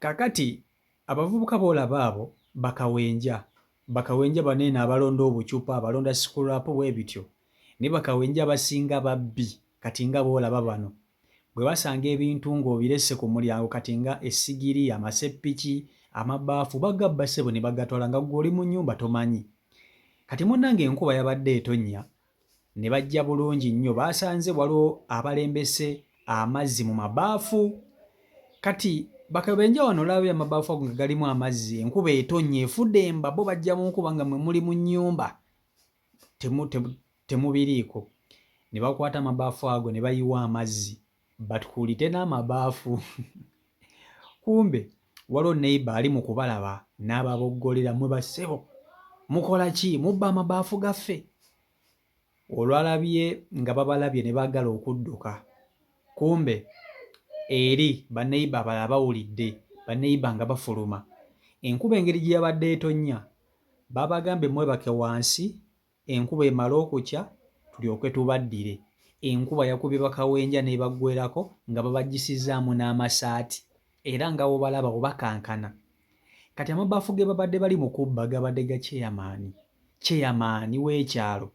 Kakati abavubuka boolaba abo bakawenja baneeno abalonda obucupa abalonda sikulapu bwe bityo ne bakawenja abasinga babbi kati nga boolaba bano bwe basanga ebintu ng'obiresse ku mulyango kati nga essigiri amaseppiki amabaafu bagabba ssebo ne bagatwala nga ggwe oli mu nnyumba tomanyi kati munnange enkuba yabadde etonnya ne bajja bulungi nnyo baasanze waliwo abalembese amazzi mu mabaafu kati bakabenja wano olaba amabaafu ago nga galimu amazzi enkuba etonnya efudde emba bo bajja mu nkuba nga mwe muli mu nnyumba temubiriiko ne bakwata amabaafu ago ne bayiwa amazzi batukuulite n'amabaafu kumbe waliwo neighbor ali mu kubalaba n'ababoggolera mwe bassebo mukola ki mubba amabaafu gaffe olwalabye nga babalabye ne baagala okudduka kumbe eri baneighbor abalala bawulidde baneighbor nga bafuluma enkuba engeri gye yabadde etonnya baabagambye mwebake wansi enkuba emala okukya tulyoke tubaddire enkuba yakubye bakawenja n'ebaggwerako nga babagisizzaamu n'amasaati era nga wobalaba obakankana kati amabaafu ge babadde bali mu kubba gabadde ga kyeyamaani w'ekyalo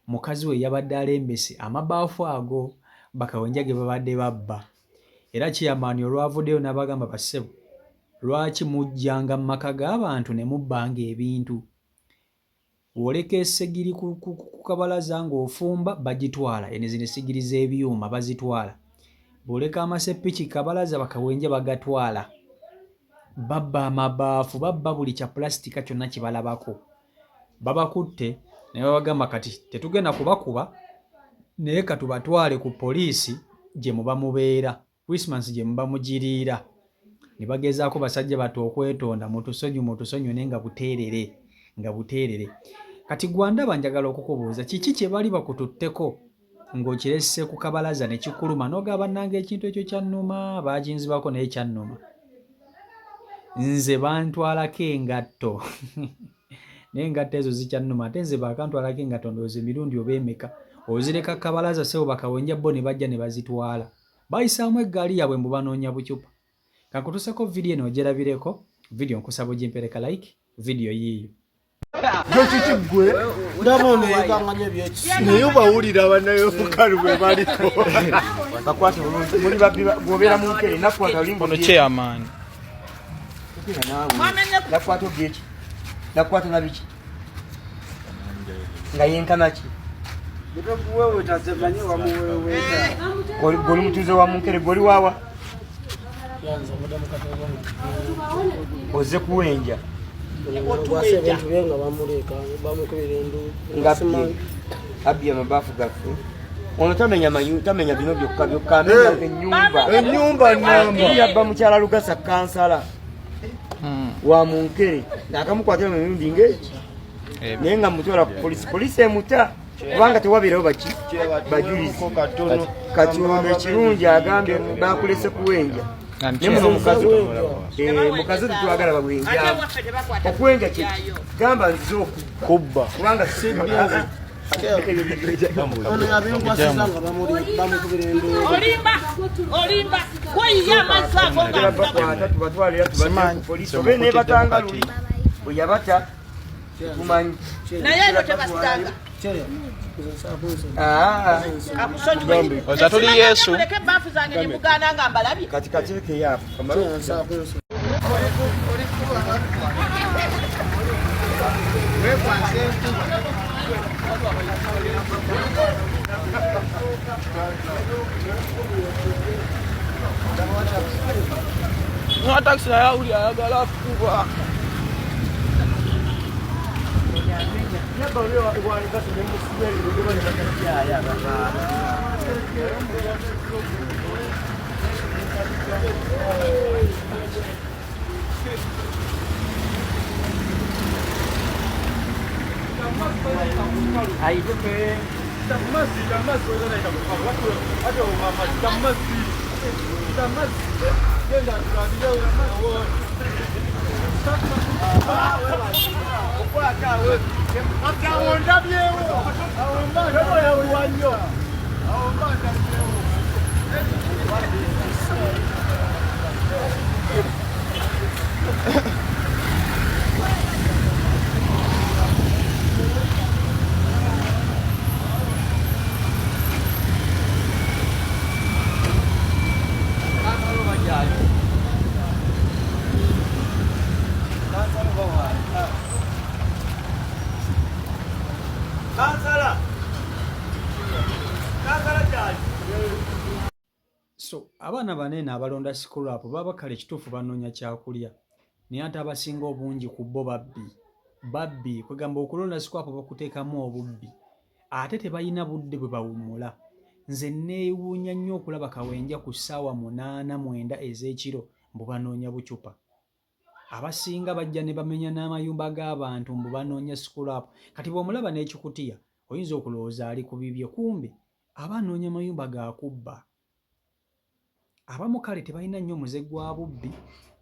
mukazi we yabadde alembese amabaafu ago bakawenja ge babadde babba era kyeyamaani olwavuddeyo n'abagamba bassebo lwaki mujjanga mu maka g'abantu ne mubbanga ebintu oleka essegiri ku kabalaza ng'ofumba bagitwala ene zino essigiri z'ebyuma bazitwala bw'oleka amaseppiki kabalaza bakawenja bagatwala babba amabaafu babba buli kya pulastika kyonna kibalabako babakutte ne babagamba kati tetugenda kubakuba naye katubatwale ku poliisi gye muba mubeera Christmas gye muba mugiriira ne bagezaako basajja bato okwetonda mutusonyu naye nga buteerere kati gwandaba njagala okukubuuza kiki kye bali bakututteko ng'okiresse ku kabalaza ne kikuluma n'ogamba bannange ekintu ekyo kyannuma baaginzibako naye kyannuma nze bantwalako engatto naye engatto ezo zikyannuma ate nze bakantwalako engatto ndowooza emirundi oba emeka ozireka kabalaza sebo bakawenja bo ne bajja ne bazitwala bayisaamu eggaali yaabwe mbu banoonya bucupa kakutuseko vidiyo eno ogerabireko vidiyo nkusaba ogimpereka like vidiyo yiiyo Kiki gwe ndabona yeganganya ebyekisi naye bawulira banayo fukalu bwe baliko bakwate muri babbi gobera mu nkere nakwata limbo ono chairman nakwata obyeki nakwata nabiki nga yenkana ki wewe tazebanye wa muwewe goli mutuze wa munkere goli wawa oze kuwenja abbi amabafu gaffe ono tamenya bino byokka enyumba yabba mukyala lugasa kansala wa munkere akamukwatira mu mirundi ng'eki naye nga mutwala ku polisi emuta kubanga tewabeerawo bajulizi kati ono ekirungi agambye bakulese kuwenja naye muno mukazi tetwagala bawenja okuwenja kye gamba nzize okubba kubanga tubatwalira tubapolisi obe nebatanga luli bwe yabata tumanyi tuli Yesu kati kateeke yapo no taxi ya uli ayagala kuba abaana banene abalonda scrap baba kale kituufu banoonya kyakulya naye ate abasinga obungi ku bo babbi kwegamba okulonda scrap bakuteekamu obubbi ate tebalina budde bwe bawummula. Nze neewuunya nnyo okulaba kawenja ku ssaawa 8-9 ez'ekiro mbu banoonya bucupa. Abasinga bajja ne bamenya n'amayumba g'abantu mbu banoonya scrap. Kati bw'omulaba n'ekikutiya oyinza okulowooza ali ku bibye, kumbe aba anoonya mayumba ga kubba. Abamu kale tebalina nnyo muze gwa bubbi,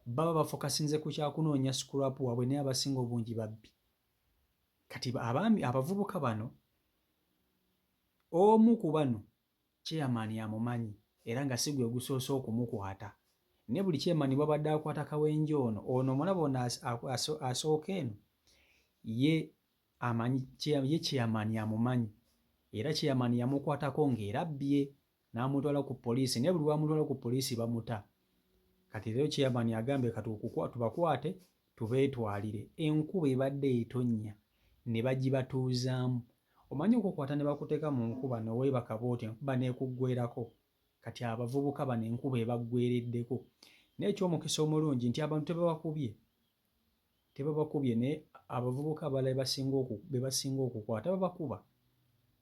baba bafokasinze ku kyakunoonya scrap waabwe naye abasinga obungi babbi. Kati abavubuka bano omu ku bano chairman amumanyi era nga si gwe gusoose okumukwata. Ne buli chairman bw'abadde akwata kawenja ono omulaba ono asooka eno ye chairman amumanyi era chairman yamukwatako ng'erabbye n'amutwala ku poliisi, naye buli lwamutwala ku poliisi bamuta. Kati rero chairman agambye kati tubakwate tubeetwalire. Enkuba ebadde etonnya ne bagibatuuzaamu. Omanyi okukwata ne bakuteeka mu nkuba n'oweebaka bw'oti enkuba n'ekuggweerako. Kati abavubuka bano enkuba ebaggweereddeko. Naye eky'omukisa omulungi nti abantu tebabakubye naye abavubuka abalala be basinga okukwata babakuba.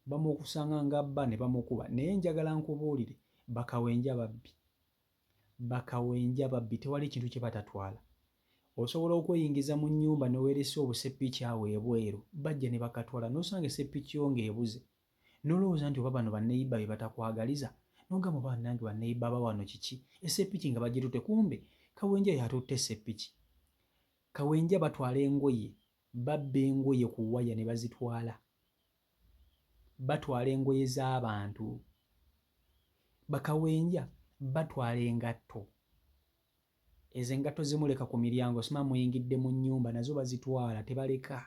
Bamukusanga ng'abba ne bamukuba. Naye njagala nkubuulire bakawenja babbi tewali kintu kye batatwala. Osobola okweyingiza mu nnyumba ne weeresa obuseppiki awo ebweru, bajja ne bakatwala n'osanga eseppiki yo ng'ebuze. N'olowooza nti oba bano banneyibba be batakwagaliza, n'ogamba oba bannange banneyibba ba wano kiki, eseppiki nga bagitutte, kumbe kawenja yatutte eseppiki. Kawenja batwala engoye, babba engoye ku waya ne bazitwala. Batwala engoye z'abantu. Bakawenja batwala engatto. Ezo engatto zimuleka ku miryango, sima muyingidde mu nnyumba nazo bazitwala tebaleka.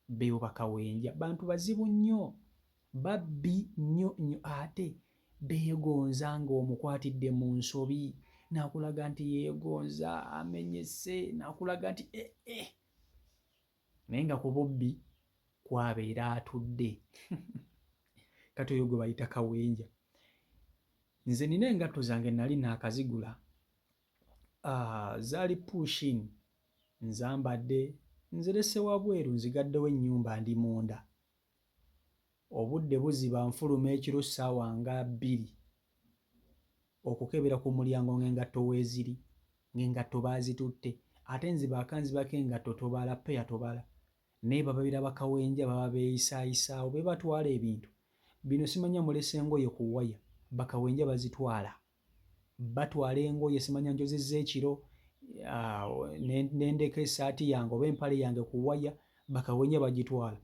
Beewo bakawenja bantu bazibu nnyo, babbi nnyo ate beegonza ng'omukwatidde mu nsobi n'akulaga nti yeegonza amenyese n'akulaga nti naye nga ku bubbi kwabeera atudde. Kati oyo gwe bayita kawenja. Nze nina engatto zange nali naakazigula. Zaali push-in, nzambadde nzirese wabweru nzigaddewo ennyumba ndi munda. Obudde buziba nfuluma ekiro ssaawa nga 2 okukebera ku mulyango ng'engatto weeziri, ng'engatto baazitutte. Ate nzibako engatto tobala, peya tobala. Naye baba biraba kawenja baba beeyisaayisaawo be batwala ebintu. Bino simanya mulese engoye ku waya, bakawenja bazitwala. Batwala engoye simanya njozezza ekiro n'endeka essaati yange oba empale yange ku waya, bakawenja bagitwala.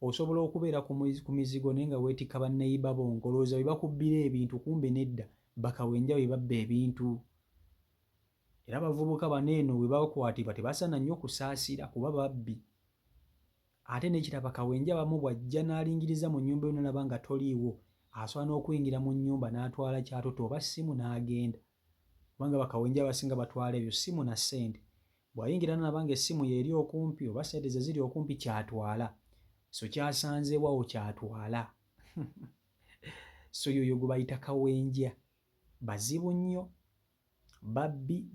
Osobola okubeera ku mizigo naye nga weetikka banneyibba bo ng'olowooza be bakubbira ebintu, kumbe nedda bakawenja be babba ebintu. Era abavubuka bano eno bwe bakwatibwa tebasaana nnyo kusaasira kuba babbi. Ate n'ekiraba kawenja abamu bw'ajja n'alingiriza mu nnyumba yo n'alaba nga toliiwo, asobola n'okuyingira mu nnyumba n'atwala ky'atuta oba ssimu n'agenda. Kubanga bakawenja abasinga batwala ebyo ssimu na ssente. Bw'ayingira n'alaba ng'essimu y'eri okumpi oba ssente ze ziri okumpi ky'atwala. So kyasanzeewawo ky'atwala. So yoyo gwe bayita kawenja. Bazibu nnyo. Babbi.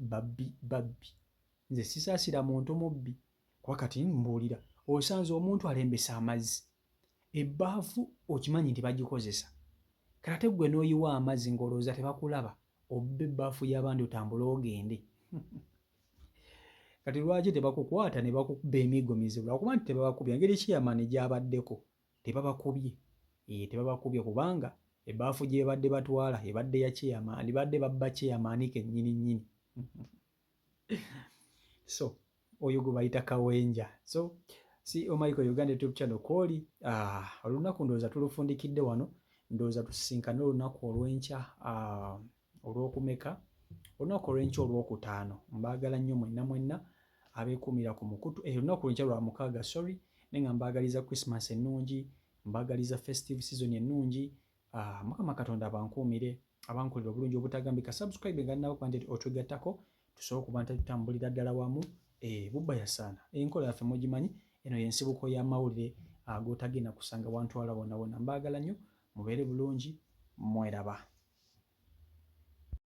Nze sisaasira muntu mubbi. Kuba kati mbuulira osanze omuntu alembesa amazzi. Ebbaafu okimanyi nti bagikozesa. Kati gwe n'oyiwa amazzi ng'olowooza tebakulaba, obba ebbaafu y'abandi otambule ogende. Kati lwaki tebakukwata ne bakubba emiggo mizibu? Lwakuba nti tebabakubye, engeri chairman gy'abaddeko tebabakubye. Tebabakubye kubanga ebbaafu gye badde batwala ebadde ya chairman, badde babba chairman kennyini. So oyo gwe bayita kawenja. So CEO Michael Uganda YouTube channel kwoli olunaku ndowooza tulufundikidde wano, ndowooza tusisinkane olunaku olw'enkya olw'okumeka, olunaku olw'enkya olw'okutaano. Mbaagala nnyo mwenna abeekumira ku mukutu. Olunaku lw'enkya lwa 6 naye nga mbaagaliza Christmas ennungi, mbaagaliza festive season ennungi. Mukama Katonda abankuumire, abankulira obulungi obutagambika. Subscribe nga nabo kwandi otwegattako tusobole okuba tutambulira ddala wamu. Bubba yasaana. Enkola yaffe mugimanyi, eno y'ensibuko y'amawulire ag'otagenda kusanga wantwala wonna wonna. Mbaagala nnyo, mubeere bulungi, mweraba.